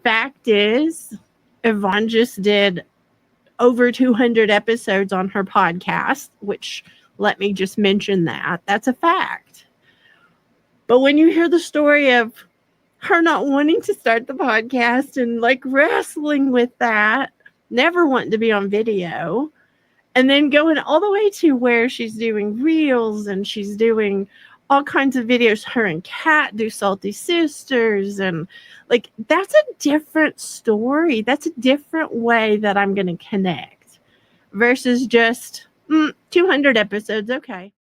fact is, Yvonne just did over 200 episodes on her podcast, which let me just mention that. That's a fact. But when you hear the story of her not wanting to start the podcast and like wrestling with that, never wanting to be on video, and then going all the way to where she's doing reels and she's doing all kinds of videos. Her and Kat do Salty Sisters, and like that's a different story. That's a different way that I'm going to connect versus just 200 episodes. Okay.